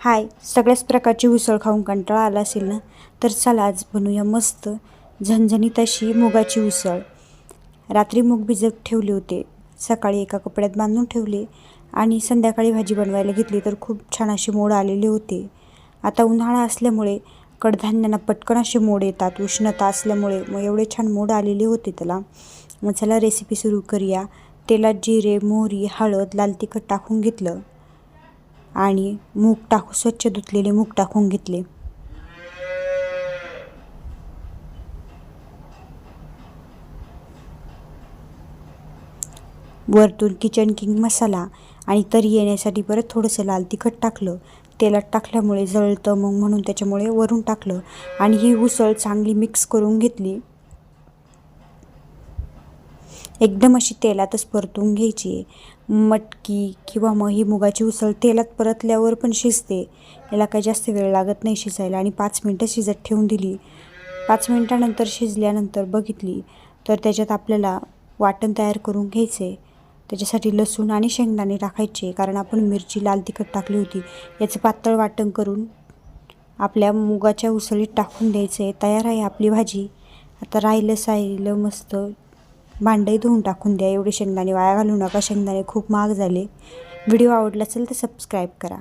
हाय, सगळ्याच प्रकारची उसळ खाऊन कंटाळा आला असेल ना, तर चला आज बनवूया मस्त झणझणीत अशी मुगाची उसळ. रात्री मूग भिजत ठेवले होते, सकाळी एका कपड्यात बांधून ठेवले आणि संध्याकाळी भाजी बनवायला घेतली तर खूप छान अशी मोड आलेले होते. आता उन्हाळा असल्यामुळे कडधान्यांना पटकन असे मोड येतात, उष्णता असल्यामुळे मग एवढे छान मोड आलेले होते त्याला. मग चला रेसिपी सुरू करूया. तेलात जिरे, मोहरी, हळद, लाल तिखट टाकून घेतलं आणि स्वच्छ धुतलेले मूग टाकून घेतले. वरतून किचन किंग मसाला आणि तरी येण्यासाठी परत थोडंसं लाल तिखट टाकलं. तेलात टाकल्यामुळे जळतं मग म्हणून त्याच्यामुळे वरून टाकलं आणि ही उसळ चांगली मिक्स करून घेतली. एकदम अशी तेलातच परतून घ्यायची. मटकी किंवा मग ही मुगाची उसळ तेलात परतल्यावर पण शिजते, याला काही जास्त वेळ लागत नाही शिजायला. आणि 5 मिनटं शिजत ठेवून दिली. 5 मिनटानंतर शिजल्यानंतर बघितली तर त्याच्यात आपल्याला वाटण तयार करून घ्यायचे. त्याच्यासाठी लसूण आणि शेंगदाणे टाकायचे, कारण आपण मिरची लाल तिखट टाकली होती. याचं पातळ वाटण करून आपल्या मुगाच्या उसळीत टाकून द्यायचे. तयार आहे आपली भाजी. आता राहिलं मस्त भांडंही धुवून टाकून द्या. एवढे शेंगदाणे वाया घालू नका, शेंगदाणे खूप महाग झाले. व्हिडिओ आवडला असेल तर सबस्क्राईब करा.